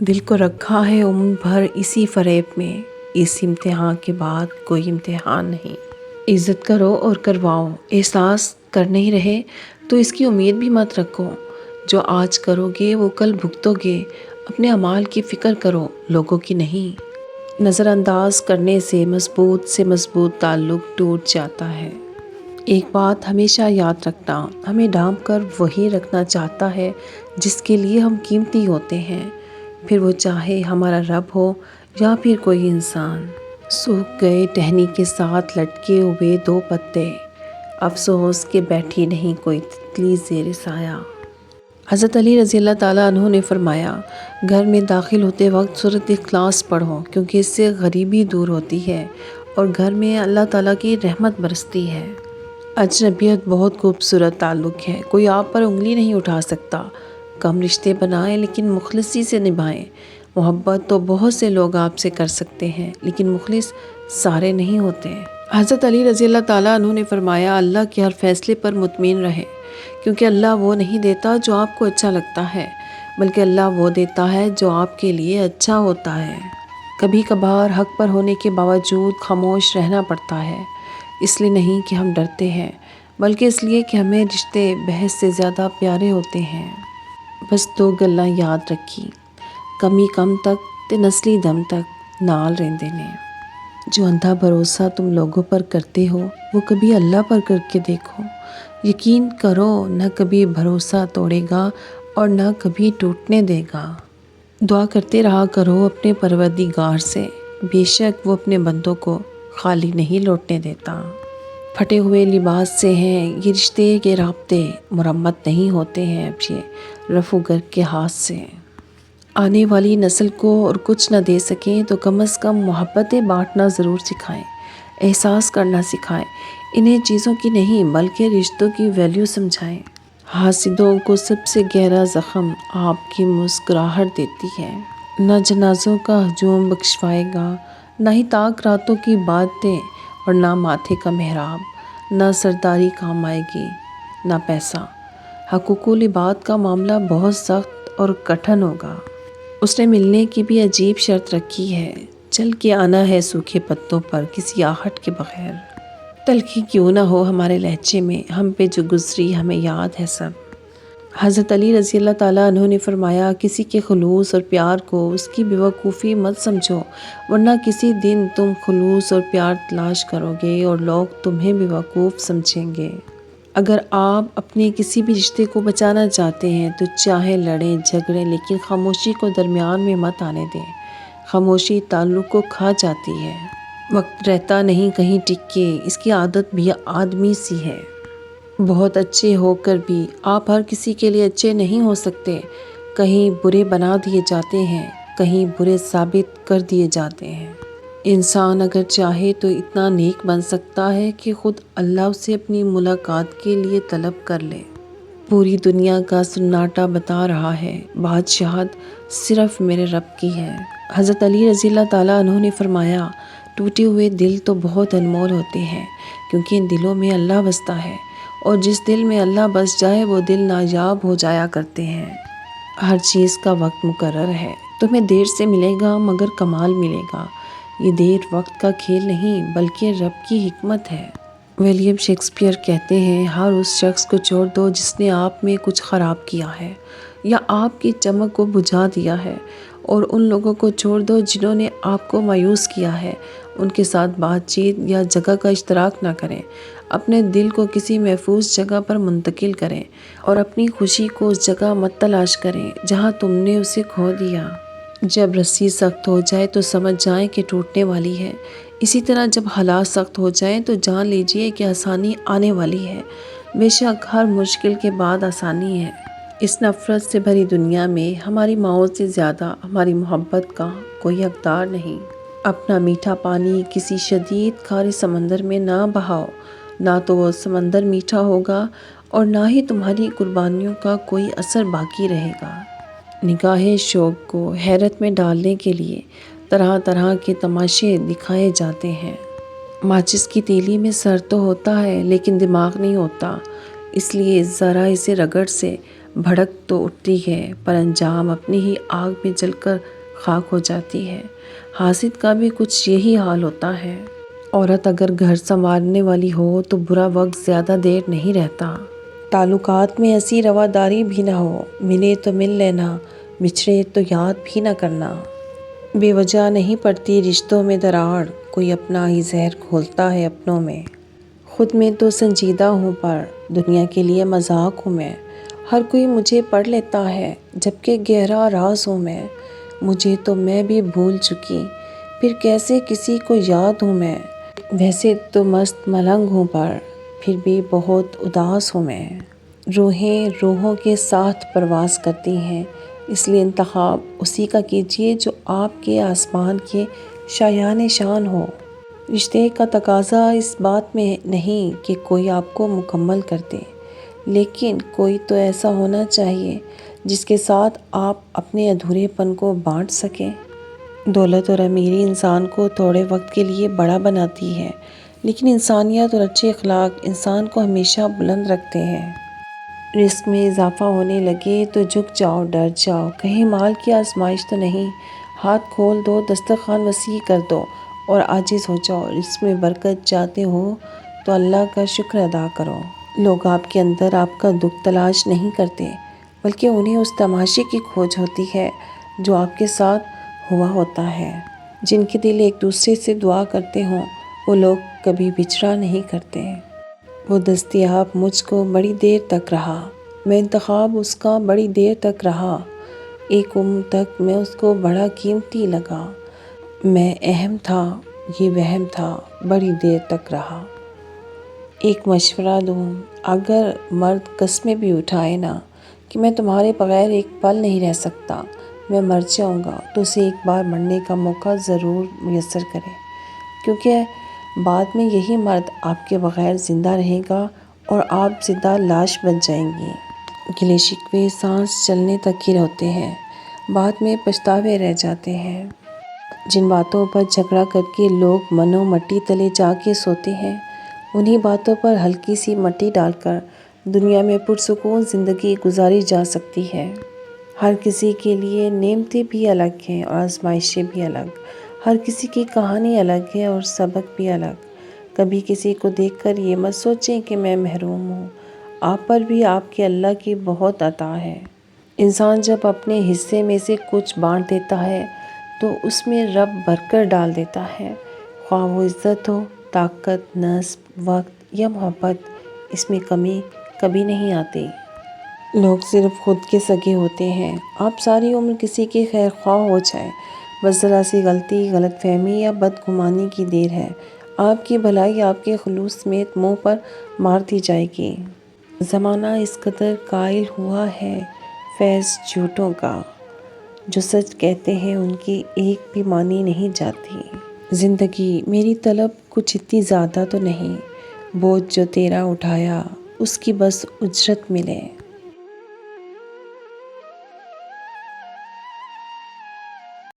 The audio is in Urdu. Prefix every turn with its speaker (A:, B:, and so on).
A: دل کو رکھا ہے عمر بھر اسی فریب میں، اس امتحان کے بعد کوئی امتحان نہیں۔ عزت کرو اور کرواؤ، احساس کر نہیں رہے تو اس کی امید بھی مت رکھو۔ جو آج کرو گے وہ کل بھگتو گے۔ اپنے اعمال کی فکر کرو، لوگوں کی نہیں۔ نظر انداز کرنے سے مضبوط تعلق ٹوٹ جاتا ہے۔ ایک بات ہمیشہ یاد رکھنا، ہمیں ڈھانپ کر وہی رکھنا چاہتا ہے جس کے لیے ہم قیمتی ہوتے ہیں، پھر وہ چاہے ہمارا رب ہو یا پھر کوئی انسان۔ سوکھ گئے ٹہنی کے ساتھ لٹکے ہوئے دو پتے، افسوس کہ بیٹھی نہیں کوئی تتلی زیر سایہ۔ حضرت علی رضی اللہ تعالیٰ عنہ نے فرمایا، گھر میں داخل ہوتے وقت سورۃ اخلاص پڑھو، کیونکہ اس سے غریبی دور ہوتی ہے اور گھر میں اللہ تعالیٰ کی رحمت برستی ہے۔ اجنبیت بہت خوبصورت تعلق ہے، کوئی آپ پر انگلی نہیں اٹھا سکتا۔ کم رشتے بنائیں لیکن مخلصی سے نبھائیں۔ محبت تو بہت سے لوگ آپ سے کر سکتے ہیں، لیکن مخلص سارے نہیں ہوتے۔ حضرت علی رضی اللہ تعالیٰ عنہ نے فرمایا، اللہ کے ہر فیصلے پر مطمئن رہیں، کیونکہ اللہ وہ نہیں دیتا جو آپ کو اچھا لگتا ہے، بلکہ اللہ وہ دیتا ہے جو آپ کے لیے اچھا ہوتا ہے۔ کبھی کبھار حق پر ہونے کے باوجود خاموش رہنا پڑتا ہے، اس لیے نہیں کہ ہم ڈرتے ہیں، بلکہ اس لیے کہ ہمیں رشتے بحث سے زیادہ پیارے ہوتے ہیں۔ بس دو گلاں یاد رکھی، کمی کم تک تے نسلی دم تک نال رہندے نے۔ جو اندھا بھروسہ تم لوگوں پر کرتے ہو وہ کبھی اللہ پر کر کے دیکھو۔ یقین کرو، نہ کبھی بھروسہ توڑے گا اور نہ کبھی ٹوٹنے دے گا۔ دعا کرتے رہا کرو اپنے پروردگار سے، بے شک وہ اپنے بندوں کو خالی نہیں لوٹنے دیتا۔ پھٹے ہوئے لباس سے ہیں یہ رشتے، یہ رابطے مرمت نہیں ہوتے ہیں اب یہ رفو گر کے ہاتھ سے۔ آنے والی نسل کو اور کچھ نہ دے سکیں تو کم از کم محبتیں بانٹنا ضرور سکھائیں، احساس کرنا سکھائیں۔ انہیں چیزوں کی نہیں بلکہ رشتوں کی ویلیو سمجھائیں۔ حاسدوں کو سب سے گہرا زخم آپ کی مسکراہٹ دیتی ہے۔ نہ جنازوں کا ہجوم بخشوائے گا، نہ ہی تاک راتوں کی باتیں اور نہ ماتھے کا محراب۔ نہ سرداری کام آئے گی، نہ پیسہ۔ حقوق العباد کا معاملہ بہت سخت اور کٹھن ہوگا۔ اس نے ملنے کی بھی عجیب شرط رکھی ہے، چل کے آنا ہے سوکھے پتوں پر کسی آہٹ کے بغیر۔ تلخی کیوں نہ ہو ہمارے لہجے میں، ہم پہ جو گزری ہمیں یاد ہے سب۔ حضرت علی رضی اللہ تعالیٰ عنہ نے فرمایا، کسی کے خلوص اور پیار کو اس کی بیوقوفی مت سمجھو، ورنہ کسی دن تم خلوص اور پیار تلاش کرو گے اور لوگ تمہیں بیوقوف سمجھیں گے۔ اگر آپ اپنے کسی بھی رشتے کو بچانا چاہتے ہیں تو چاہے لڑیں جھگڑیں، لیکن خاموشی کو درمیان میں مت آنے دیں۔ خاموشی تعلق کو کھا جاتی ہے۔ وقت رہتا نہیں کہیں ٹک کے، اس کی عادت بھی آدمی سی ہے۔ بہت اچھے ہو کر بھی آپ ہر کسی کے لیے اچھے نہیں ہو سکتے۔ کہیں برے بنا دیے جاتے ہیں، کہیں برے ثابت کر دیے جاتے ہیں۔ انسان اگر چاہے تو اتنا نیک بن سکتا ہے کہ خود اللہ اسے اپنی ملاقات کے لیے طلب کر لے۔ پوری دنیا کا سناٹا بتا رہا ہے، بادشاہت صرف میرے رب کی ہے۔ حضرت علی رضی اللہ تعالیٰ عنہ نے فرمایا، ٹوٹے ہوئے دل تو بہت انمول ہوتے ہیں، کیونکہ ان دلوں میں اللہ بستا ہے، اور جس دل میں اللہ بس جائے وہ دل نایاب ہو جایا کرتے ہیں۔ ہر چیز کا وقت مقرر ہے، تمہیں دیر سے ملے گا مگر کمال ملے گا۔ یہ دیر وقت کا کھیل نہیں بلکہ رب کی حکمت ہے۔ ولیم شیکسپیئر کہتے ہیں، ہر اس شخص کو چھوڑ دو جس نے آپ میں کچھ خراب کیا ہے یا آپ کی چمک کو بجھا دیا ہے، اور ان لوگوں کو چھوڑ دو جنہوں نے آپ کو مایوس کیا ہے۔ ان کے ساتھ بات چیت یا جگہ کا اشتراک نہ کریں۔ اپنے دل کو کسی محفوظ جگہ پر منتقل کریں اور اپنی خوشی کو اس جگہ مت تلاش کریں جہاں تم نے اسے کھو دیا۔ جب رسی سخت ہو جائے تو سمجھ جائیں کہ ٹوٹنے والی ہے، اسی طرح جب حالات سخت ہو جائیں تو جان لیجئے کہ آسانی آنے والی ہے۔ بے شک ہر مشکل کے بعد آسانی ہے۔ اس نفرت سے بھری دنیا میں ہماری ماؤں سے زیادہ ہماری محبت کا کوئی حقدار نہیں۔ اپنا میٹھا پانی کسی شدید کھارے سمندر میں نہ بہاؤ، نہ تو وہ سمندر میٹھا ہوگا اور نہ ہی تمہاری قربانیوں کا کوئی اثر باقی رہے گا۔ نگاہ شوق کو حیرت میں ڈالنے کے لیے طرح طرح کے تماشے دکھائے جاتے ہیں۔ ماچس کی تیلی میں سر تو ہوتا ہے لیکن دماغ نہیں ہوتا، اس لیے ذرا اسے رگڑ سے بھڑک تو اٹھتی ہے پر انجام اپنی ہی آگ میں جل کر خاک ہو جاتی ہے۔ حاسد کا بھی کچھ یہی حال ہوتا ہے۔ عورت اگر گھر سنوارنے والی ہو تو برا وقت زیادہ دیر نہیں رہتا۔ تعلقات میں ایسی رواداری بھی نہ ہو، ملے تو مل لینا، بچھڑے تو یاد بھی نہ کرنا۔ بے وجہ نہیں پڑتی رشتوں میں دراڑ، کوئی اپنا ہی زہر گھولتا ہے اپنوں میں۔ خود میں تو سنجیدہ ہوں پر دنیا کے لیے مذاق ہوں میں۔ ہر کوئی مجھے پڑھ لیتا ہے جبکہ گہرا راز ہوں میں۔ مجھے تو میں بھی بھول چکی، پھر کیسے کسی کو یاد ہوں میں۔ ویسے تو مست ملنگ ہوں پر پھر بھی بہت اداس ہوں میں۔ روحیں روحوں کے ساتھ پرواز کرتی ہیں، اس لیے انتخاب اسی کا کیجیے جو آپ کے آسمان کے شایان شان ہو۔ رشتے کا تقاضا اس بات میں نہیں کہ کوئی آپ کو مکمل کر دے، لیکن کوئی تو ایسا ہونا چاہیے جس کے ساتھ آپ اپنے ادھورے پن کو بانٹ سکیں۔ دولت اور امیری انسان کو تھوڑے وقت کے لیے بڑا بناتی ہے، لیکن انسانیت اور اچھے اخلاق انسان کو ہمیشہ بلند رکھتے ہیں۔ رزق میں اضافہ ہونے لگے تو جھک جاؤ، ڈر جاؤ، کہیں مال کی آزمائش تو نہیں۔ ہاتھ کھول دو، دسترخوان وسیع کر دو اور عاجز ہو جاؤ۔ رزق میں برکت چاہتے ہو تو اللہ کا شکر ادا کرو۔ لوگ آپ کے اندر آپ کا دکھ تلاش نہیں کرتے، بلکہ انہیں اس تماشے کی کھوج ہوتی ہے جو آپ کے ساتھ ہوا ہوتا ہے۔ جن کے دل ایک دوسرے سے دعا کرتے ہوں وہ لوگ کبھی بچھڑا نہیں کرتے۔ وہ دستیاب مجھ کو بڑی دیر تک رہا، میں انتخاب اس کا بڑی دیر تک رہا، ایک عمر تک میں اس کو بڑا قیمتی لگا۔ میں اہم تھا، یہ وہم تھا، بڑی دیر تک رہا۔ ایک مشورہ دوں، اگر مرد قسمیں بھی اٹھائے نا کہ میں تمہارے بغیر ایک پل نہیں رہ سکتا، میں مر جاؤں گا، تو اسے ایک بار مرنے کا موقع ضرور میسر کرے، کیونکہ بعد میں یہی مرد آپ کے بغیر زندہ رہے گا اور آپ زندہ لاش بن جائیں گی۔ گلے شکوے سانس چلنے تک ہی ہوتے ہیں، بعد میں پچھتاوے رہ جاتے ہیں۔ جن باتوں پر جھگڑا کر کے لوگ منو مٹی تلے جا کے سوتے ہیں، انہی باتوں پر ہلکی سی مٹی ڈال کر دنیا میں پرسکون زندگی گزاری جا سکتی ہے۔ ہر کسی کے لیے نعمتیں بھی الگ ہیں اور آزمائشیں بھی الگ، ہر کسی کی کہانی الگ ہے اور سبق بھی الگ۔ کبھی کسی کو دیکھ کر یہ مت سوچیں کہ میں محروم ہوں، آپ پر بھی آپ کے اللہ کی بہت عطا ہے۔ انسان جب اپنے حصے میں سے کچھ بانٹ دیتا ہے تو اس میں رب برکت ڈال دیتا ہے، خواہ وہ عزت ہو، طاقت، نسب، وقت یا محبت، اس میں کمی کبھی نہیں آتی۔ لوگ صرف خود کے سگے ہوتے ہیں۔ آپ ساری عمر کسی کے خیر خواہ ہو جائیں، بس ذرا سی غلطی، غلط فہمی یا بدگمانی کی دیر ہے، آپ کی بھلائی آپ کے خلوص سمیت منہ پر مار دی جائے گی۔ زمانہ اس قدر قائل ہوا ہے فیض جھوٹوں کا، جو سچ کہتے ہیں ان کی ایک بھی مانی نہیں جاتی۔ زندگی میری طلب کچھ اتنی زیادہ تو نہیں، بوجھ جو تیرا اٹھایا اس کی بس اجرت ملے۔